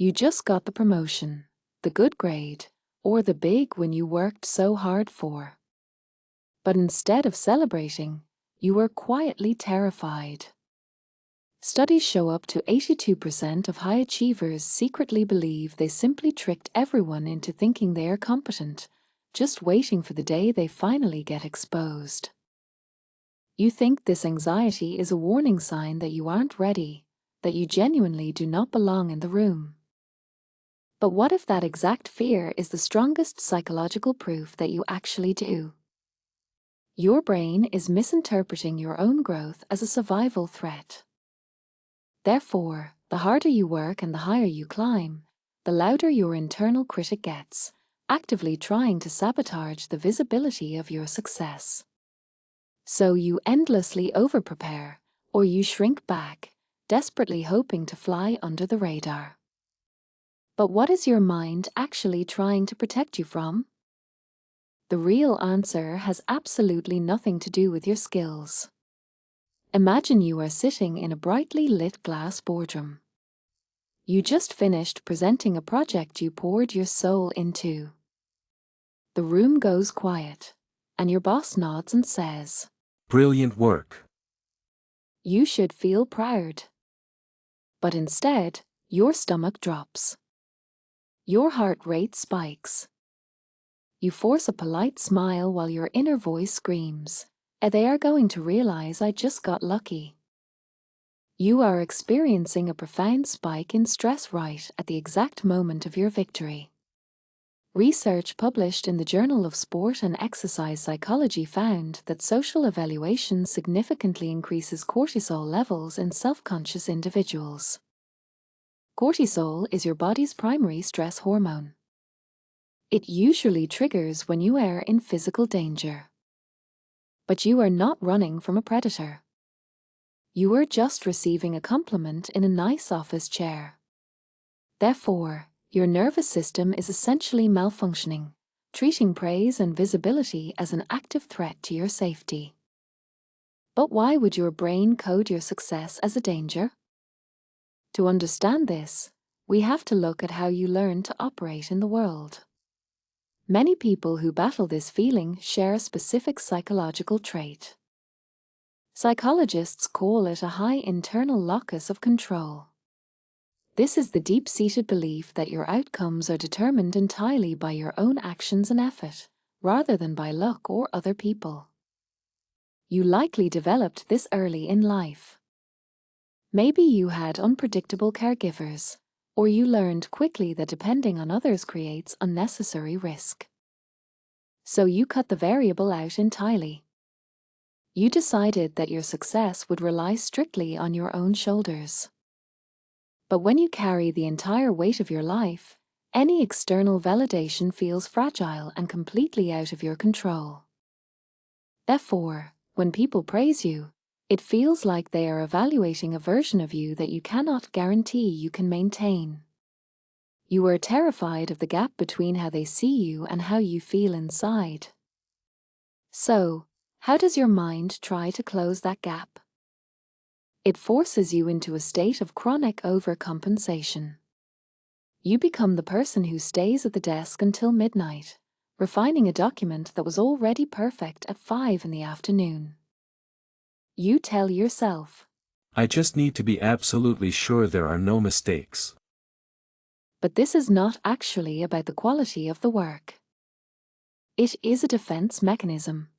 You just got the promotion, the good grade, or the big win you worked so hard for. But instead of celebrating, you were quietly terrified. Studies show up to 82% of high achievers secretly believe they simply tricked everyone into thinking they are competent, just waiting for the day they finally get exposed. You think this anxiety is a warning sign that you aren't ready, that you genuinely do not belong in the room. But what if that exact fear is the strongest psychological proof that you actually do? Your brain is misinterpreting your own growth as a survival threat. Therefore, the harder you work and the higher you climb, the louder your internal critic gets, actively trying to sabotage the visibility of your success. So you endlessly overprepare, or you shrink back, desperately hoping to fly under the radar. But what is your mind actually trying to protect you from? The real answer has absolutely nothing to do with your skills. Imagine you are sitting in a brightly lit glass boardroom. You just finished presenting a project you poured your soul into. The room goes quiet, and your boss nods and says, "Brilliant work." "You should feel proud." But instead, your stomach drops. Your heart rate spikes. You force a polite smile while your inner voice screams, "They are going to realize I just got lucky." You are experiencing a profound spike in stress right at the exact moment of your victory. Research published in the Journal of Sport and Exercise Psychology found that social evaluation significantly increases cortisol levels in self-conscious individuals. Cortisol is your body's primary stress hormone. It usually triggers when you are in physical danger. But you are not running from a predator. You are just receiving a compliment in a nice office chair. Therefore, your nervous system is essentially malfunctioning, treating praise and visibility as an active threat to your safety. But why would your brain code your success as a danger? To understand this, we have to look at how you learn to operate in the world. Many people who battle this feeling share a specific psychological trait. Psychologists call it a high internal locus of control. This is the deep-seated belief that your outcomes are determined entirely by your own actions and effort, rather than by luck or other people. You likely developed this early in life. Maybe you had unpredictable caregivers, or you learned quickly that depending on others creates unnecessary risk. So you cut the variable out entirely. You decided that your success would rely strictly on your own shoulders. But when you carry the entire weight of your life, any external validation feels fragile and completely out of your control. Therefore, when people praise you, it feels like they are evaluating a version of you that you cannot guarantee you can maintain. You are terrified of the gap between how they see you and how you feel inside. So, how does your mind try to close that gap? It forces you into a state of chronic overcompensation. You become the person who stays at the desk until midnight, refining a document that was already perfect at 5 in the afternoon. You tell yourself, "I just need to be absolutely sure there are no mistakes." but this is not actually about the quality of the work. It is a defense mechanism.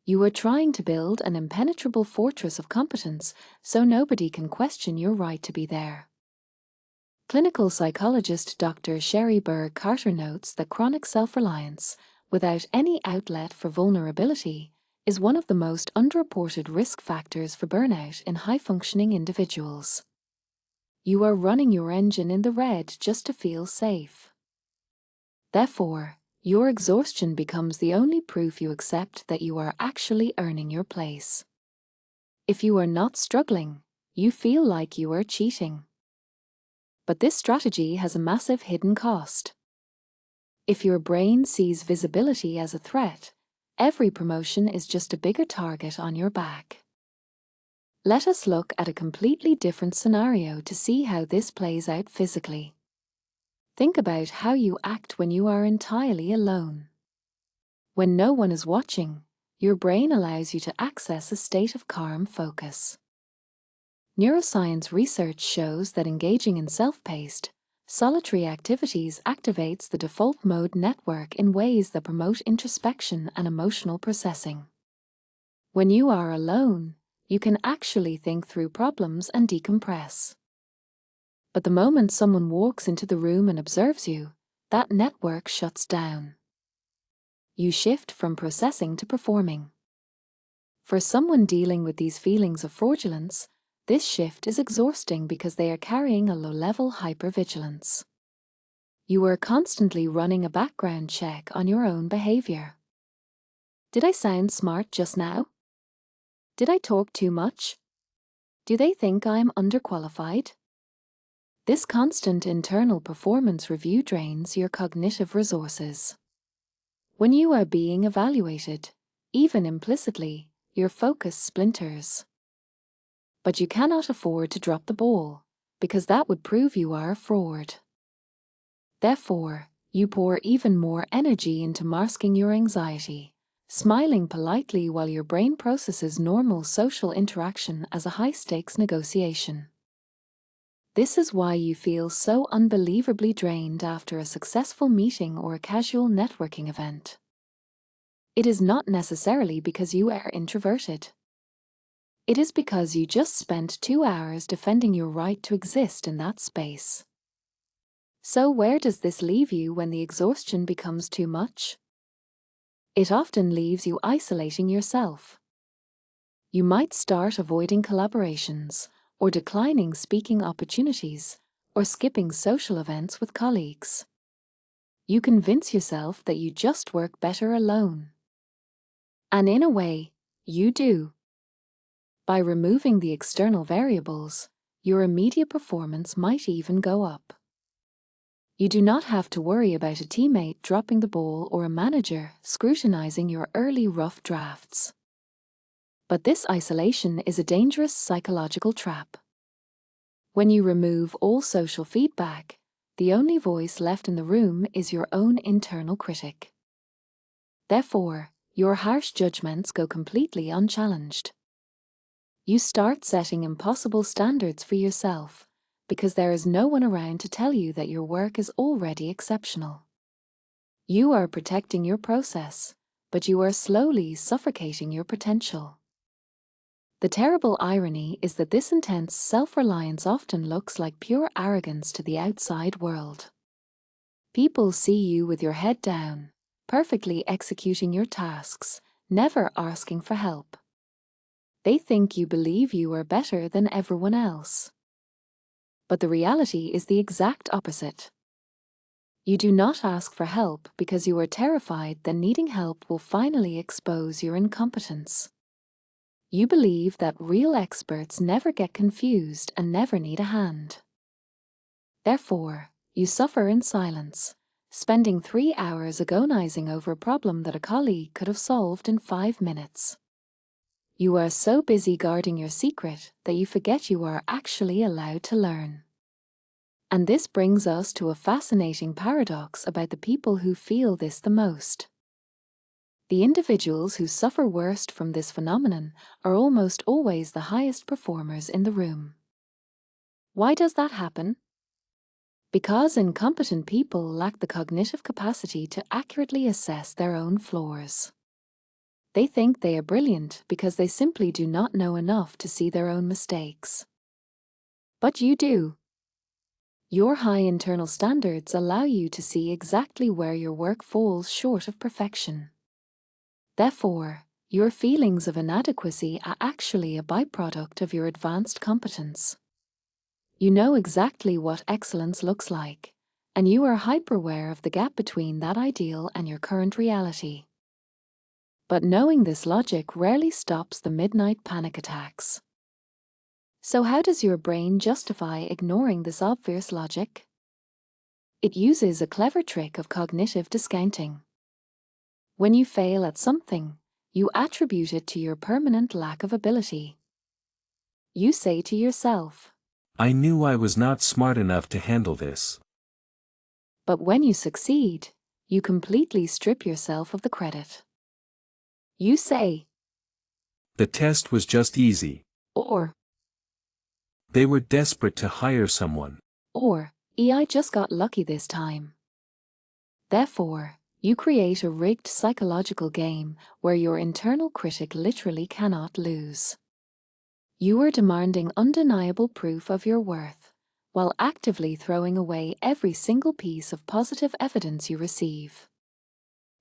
You are trying to build an impenetrable fortress of competence so nobody can question your right to be there. Clinical psychologist Dr. Sherry Berg Carter notes that chronic self-reliance, without any outlet for vulnerability, is one of the most underreported risk factors for burnout in high-functioning individuals. You are running your engine in the red just to feel safe. Therefore, your exhaustion becomes the only proof you accept that you are actually earning your place. If you are not struggling, you feel like you are cheating. But this strategy has a massive hidden cost. If your brain sees visibility as a threat, every promotion is just a bigger target on your back. Let us look at a completely different scenario to see how this plays out physically. Think about how you act when you are entirely alone. When no one is watching, your brain allows you to access a state of calm focus. Neuroscience research shows that engaging in self-paced, solitary activities activates the default mode network in ways that promote introspection and emotional processing. When you are alone, you can actually think through problems and decompress. But the moment someone walks into the room and observes you, that network shuts down. You shift from processing to performing. For someone dealing with these feelings of fraudulence, this shift is exhausting because they are carrying a low-level hypervigilance. You are constantly running a background check on your own behavior. Did I sound smart just now? Did I talk too much? Do they think I am underqualified? This constant internal performance review drains your cognitive resources. When you are being evaluated, even implicitly, your focus splinters. But you cannot afford to drop the ball, because that would prove you are a fraud. Therefore, you pour even more energy into masking your anxiety, smiling politely while your brain processes normal social interaction as a high-stakes negotiation. This is why you feel so unbelievably drained after a successful meeting or a casual networking event. It is not necessarily because you are introverted. It is because you just spent 2 hours defending your right to exist in that space. So where does this leave you when the exhaustion becomes too much? It often leaves you isolating yourself. You might start avoiding collaborations, or declining speaking opportunities, or skipping social events with colleagues. You convince yourself that you just work better alone. And in a way, you do. By removing the external variables, your immediate performance might even go up. You do not have to worry about a teammate dropping the ball or a manager scrutinizing your early rough drafts. But this isolation is a dangerous psychological trap. When you remove all social feedback, the only voice left in the room is your own internal critic. Therefore, your harsh judgments go completely unchallenged. You start setting impossible standards for yourself, because there is no one around to tell you that your work is already exceptional. You are protecting your process, but you are slowly suffocating your potential. The terrible irony is that this intense self-reliance often looks like pure arrogance to the outside world. People see you with your head down, perfectly executing your tasks, never asking for help. They think you believe you are better than everyone else. But the reality is the exact opposite. You do not ask for help because you are terrified that needing help will finally expose your incompetence. You believe that real experts never get confused and never need a hand. Therefore, you suffer in silence, spending 3 hours agonizing over a problem that a colleague could have solved in 5 minutes. You are so busy guarding your secret that you forget you are actually allowed to learn. And this brings us to a fascinating paradox about the people who feel this the most. The individuals who suffer worst from this phenomenon are almost always the highest performers in the room. Why does that happen? Because incompetent people lack the cognitive capacity to accurately assess their own flaws. They think they are brilliant because they simply do not know enough to see their own mistakes. But you do. Your high internal standards allow you to see exactly where your work falls short of perfection. Therefore, your feelings of inadequacy are actually a byproduct of your advanced competence. You know exactly what excellence looks like, and you are hyper-aware of the gap between that ideal and your current reality. But knowing this logic rarely stops the midnight panic attacks. So how does your brain justify ignoring this obvious logic? It uses a clever trick of cognitive discounting. When you fail at something, you attribute it to your permanent lack of ability. You say to yourself. I knew I was not smart enough to handle this. But when you succeed, you completely strip yourself of the credit. You say. The test was just easy. Or. They were desperate to hire someone. Or, I just got lucky this time. Therefore, you create a rigged psychological game where your internal critic literally cannot lose. You are demanding undeniable proof of your worth, while actively throwing away every single piece of positive evidence you receive.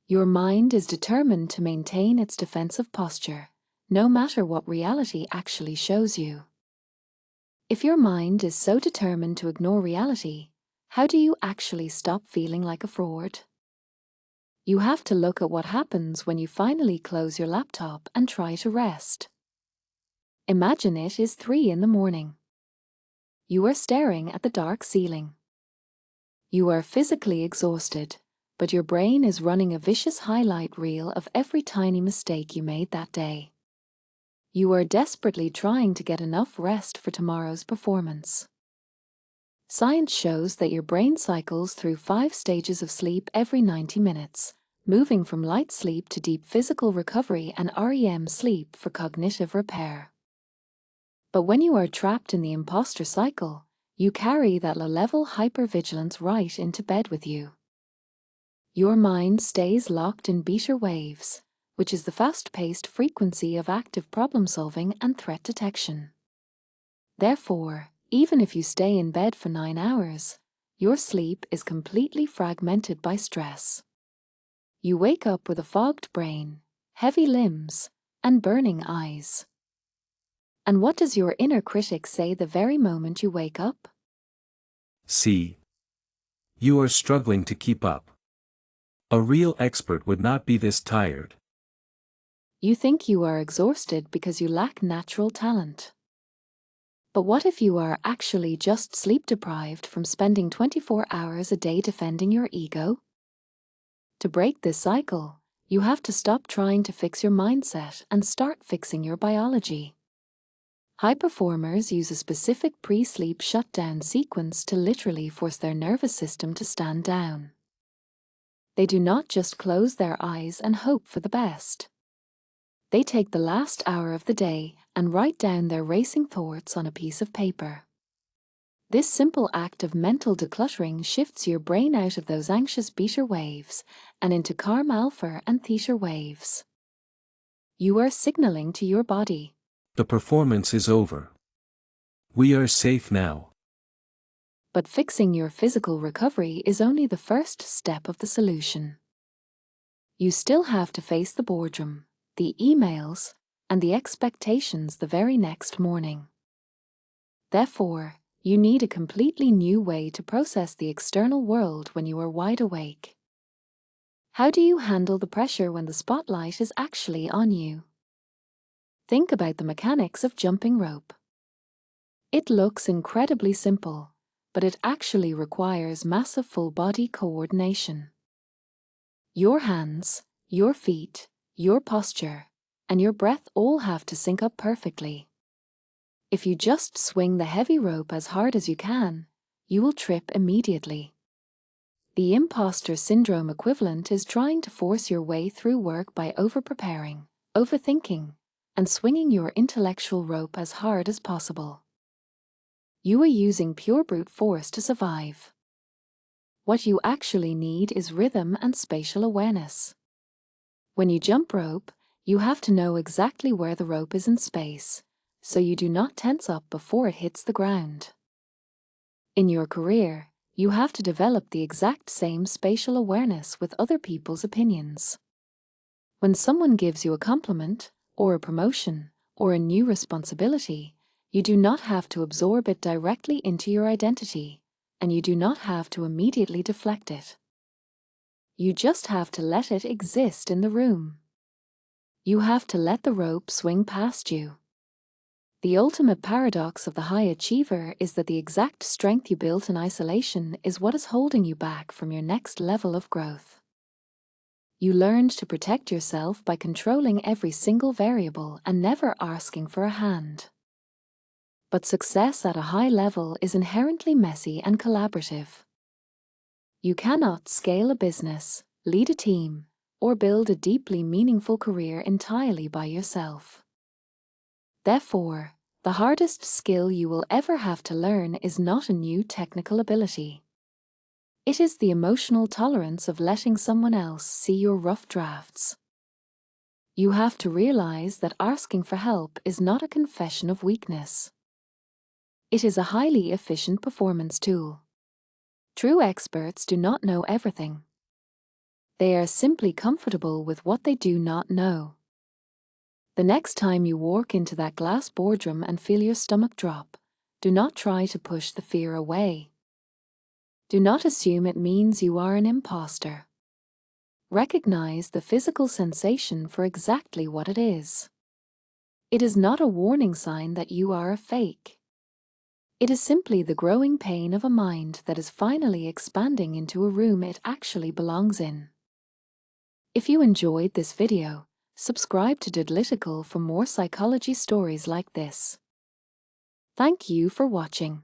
Your mind is determined to maintain its defensive posture, no matter what reality actually shows you. If your mind is so determined to ignore reality, how do you actually stop feeling like a fraud? You have to look at what happens when you finally close your laptop and try to rest. Imagine it is 3 in the morning. You are staring at the dark ceiling. You are physically exhausted, but your brain is running a vicious highlight reel of every tiny mistake you made that day. You are desperately trying to get enough rest for tomorrow's performance. Science shows that your brain cycles through 5 stages of sleep every 90 minutes, moving from light sleep to deep physical recovery and REM sleep for cognitive repair. But when you are trapped in the imposter cycle, you carry that low-level hypervigilance right into bed with you. Your mind stays locked in beta waves, which is the fast-paced frequency of active problem-solving and threat detection. Therefore, even if you stay in bed for 9 hours, your sleep is completely fragmented by stress. You wake up with a fogged brain, heavy limbs, and burning eyes. And what does your inner critic say the very moment you wake up? See. You are struggling to keep up. A real expert would not be this tired. You think you are exhausted because you lack natural talent. But what if you are actually just sleep-deprived from spending 24 hours a day defending your ego? To break this cycle, you have to stop trying to fix your mindset and start fixing your biology. High performers use a specific pre-sleep shutdown sequence to literally force their nervous system to stand down. They do not just close their eyes and hope for the best. They take the last hour of the day and write down their racing thoughts on a piece of paper. This simple act of mental decluttering shifts your brain out of those anxious beta waves and into calm alpha and theta waves. You are signaling to your body. The performance is over. We are safe now. But fixing your physical recovery is only the first step of the solution. You still have to face the boardroom, the emails, and the expectations the very next morning. Therefore, you need a completely new way to process the external world when you are wide awake. How do you handle the pressure when the spotlight is actually on you? Think about the mechanics of jumping rope. It looks incredibly simple, but it actually requires massive full-body coordination. Your hands, your feet, your posture, and your breath all have to sync up perfectly. If you just swing the heavy rope as hard as you can, you will trip immediately. The imposter syndrome equivalent is trying to force your way through work by over-preparing, overthinking, and swinging your intellectual rope as hard as possible. You are using pure brute force to survive. What you actually need is rhythm and spatial awareness. When you jump rope, you have to know exactly where the rope is in space, so you do not tense up before it hits the ground. In your career, you have to develop the exact same spatial awareness with other people's opinions. When someone gives you a compliment, or a promotion, or a new responsibility, you do not have to absorb it directly into your identity, and you do not have to immediately deflect it. You just have to let it exist in the room. You have to let the rope swing past you. The ultimate paradox of the high achiever is that the exact strength you built in isolation is what is holding you back from your next level of growth. You learned to protect yourself by controlling every single variable and never asking for a hand. But success at a high level is inherently messy and collaborative. You cannot scale a business, lead a team, or build a deeply meaningful career entirely by yourself. Therefore, the hardest skill you will ever have to learn is not a new technical ability. It is the emotional tolerance of letting someone else see your rough drafts. You have to realize that asking for help is not a confession of weakness. It is a highly efficient performance tool. True experts do not know everything. They are simply comfortable with what they do not know. The next time you walk into that glass boardroom and feel your stomach drop, do not try to push the fear away. Do not assume it means you are an imposter. Recognize the physical sensation for exactly what it is. It is not a warning sign that you are a fake. It is simply the growing pain of a mind that is finally expanding into a room it actually belongs in. If you enjoyed this video, subscribe to Doodlytical for more psychology stories like this. Thank you for watching.